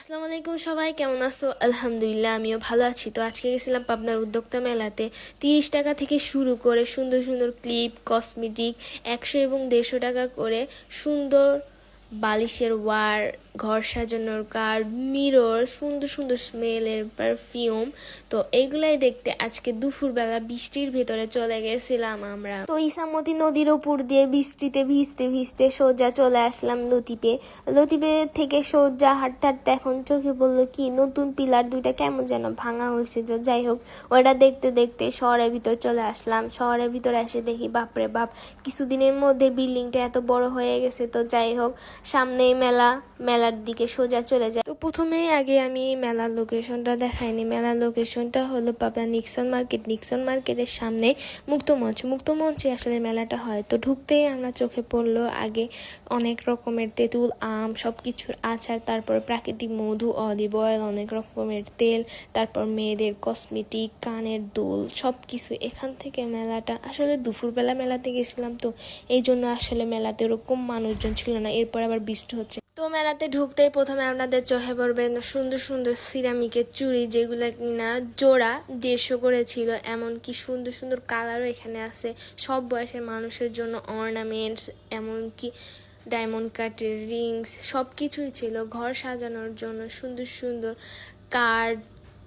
আসসালামু আলাইকুম সবাই, কেমন আছো? আলহামদুলিল্লাহ, আমিও ভালো আছি। তো আজকে গেছিলাম পাবনার উদ্যোক্তা মেলাতে। 30 টাকা থেকে শুরু করে সুন্দর সুন্দর ক্লিপ, কসমেটিক, 100 এবং 150 টাকা করে সুন্দর বালিশের ওয়ার, ঘর সাজানোর কার্ড, মিরর, সুন্দর সুন্দর স্মেলের পারফিউম। তো এইগুলাই দেখতে আজকে দুপুরবেলা বৃষ্টির ভেতরে চলে গেছিলাম আমরা। তো ইসামতি নদীর উপর দিয়ে বৃষ্টিতে ভিজতে ভিজতে সোজা চলে আসলাম লতিফে। লতিফে থেকে সোজা হাঁটতে হাঁটতে এখন চোখে পড়লো কি নতুন পিলার দুইটা কেমন যেন ভাঙা হয়েছিল। যাই হোক, ওটা দেখতে দেখতে শহরের ভিতর চলে আসলাম। শহরের ভিতরে এসে দেখি বাপরে বাপ, কিছুদিনের মধ্যে বিল্ডিংটা এত বড় হয়ে গেছে। তো যাই হোক, সামনেই মেলার দিকে সোজা চলে যায়। তো প্রথমেই আগে আমি মেলার লোকেশনটা দেখাইনি। মেলার লোকেশনটা হলো পাবনা নিক্সন মার্কেট। নিক্সন মার্কেটের সামনে মুক্তমঞ্চে আসলে মেলাটা হয়। তো ঢুকতেই আমরা চোখে পড়লো আগে অনেক রকমের তেঁতুল, আম, সব কিছুর আচার, তারপর প্রাকৃতিক মধু, অলিভ অয়েল, অনেক রকমের তেল, তারপর মেয়েদের কসমেটিক, কানের দুল, সব কিছু। এখান থেকে মেলাটা আসলে দুপুরবেলা মেলাতে গেছিলাম, তো এই জন্য আসলে মেলাতে ওরকম মানুষজন ছিল না। এরপর আবার বৃষ্টি হচ্ছে। তো মেলাতে ঢুকতেই প্রথমে আপনাদের চোখে পড়বে সুন্দর সুন্দর সিরামিকের চুড়ি, যেগুলো কিনা জোড়া 150 করে ছিল। এমনকি সুন্দর সুন্দর কালারও এখানে আছে, সব বয়সের মানুষের জন্য। অর্নামেন্টস, এমনকি ডায়মন্ড কাটের রিংস, সব কিছুই ছিল ঘর সাজানোর জন্য। সুন্দর সুন্দর কার্ড,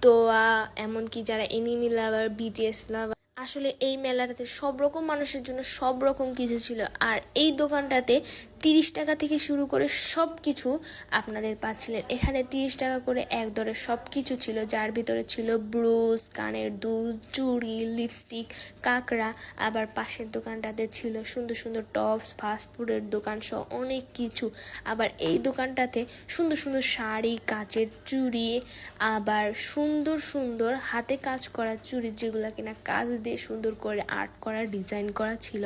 তোয়া, এমনকি যারা এনিমি লাভার, বিটিএস লাভার, আসলে এই মেলাটাতে সব রকম মানুষের জন্য সব রকম কিছু ছিল। আর এই দোকানটাতে 30 টাকা থেকে শুরু করে সব কিছু আপনাদের পাচ্ছিলেন। এখানে 30 টাকা করে এক দরে সব কিছু ছিল, যার ভিতরে ছিল ব্রুশ, কানের দুল, চুড়ি, লিপস্টিক, কাঁকড়া। আবার পাশের দোকানটাতে ছিল সুন্দর সুন্দর টপস, ফাস্টফুডের দোকান সহ অনেক কিছু। আবার এই দোকানটাতে সুন্দর সুন্দর শাড়ি, কাচের চুড়ি, আবার সুন্দর সুন্দর হাতে কাজ করা চুড়ি, যেগুলো কিনা কাজ দিয়ে সুন্দর করে আর্ট করা, ডিজাইন করা ছিল।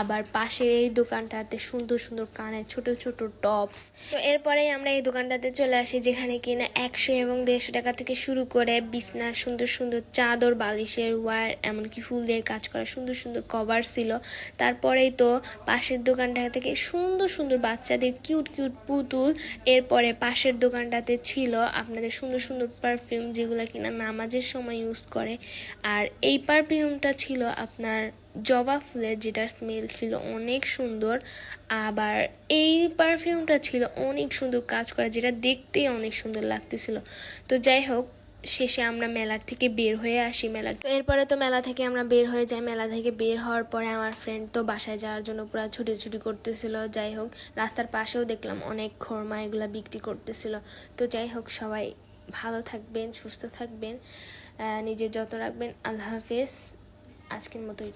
আবার পাশের এই দোকানটাতে সুন্দর সুন্দর কানের ছোট ছোট টপস। তো এরপরেই আমরা এই দোকানটাতে চলে আসি, যেখানে কিনা 100 এবং 150 টাকা থেকে শুরু করে বিছনার সুন্দর সুন্দর চাদর, বালিশের ওয়ার, এমনকি ফুল দিয়ে কাজ করা সুন্দর সুন্দর কভার ছিল। তারপরেই তো পাশের দোকানটা থেকে সুন্দর সুন্দর বাচ্চাদের কিউট কিউট পুতুল। এরপরে পাশের দোকানটাতে ছিল আপনাদের সুন্দর সুন্দর পারফিউম, যেগুলো কিনা নামাজের সময় ইউজ করে। আর এই পারফিউমটা ছিল আপনার জবা ফুলের, যেটার স্মেল ছিল অনেক সুন্দর। আবার এই পারফিউমটা ছিল অনেক সুন্দর কাজ করা, যেটা দেখতেই অনেক সুন্দর লাগতেছিল। তো যাই হোক, শেষে আমরা মেলার থেকে বের হয়ে আসি। তো এরপরে তো মেলা থেকে আমরা বের হয়ে যাই। মেলা থেকে বের হওয়ার পরে আমার ফ্রেন্ড তো বাসায় যাওয়ার জন্য পুরো ছুটি করতেছিল। যাই হোক, রাস্তার পাশেও দেখলাম অনেক খোরমা এগুলা বিক্রি করতেছিল। তো যাই হোক, সবাই ভালো থাকবেন, সুস্থ থাকবেন, নিজের যত্ন রাখবেন। আল্লাহ হাফেজ, আজকের মতোই।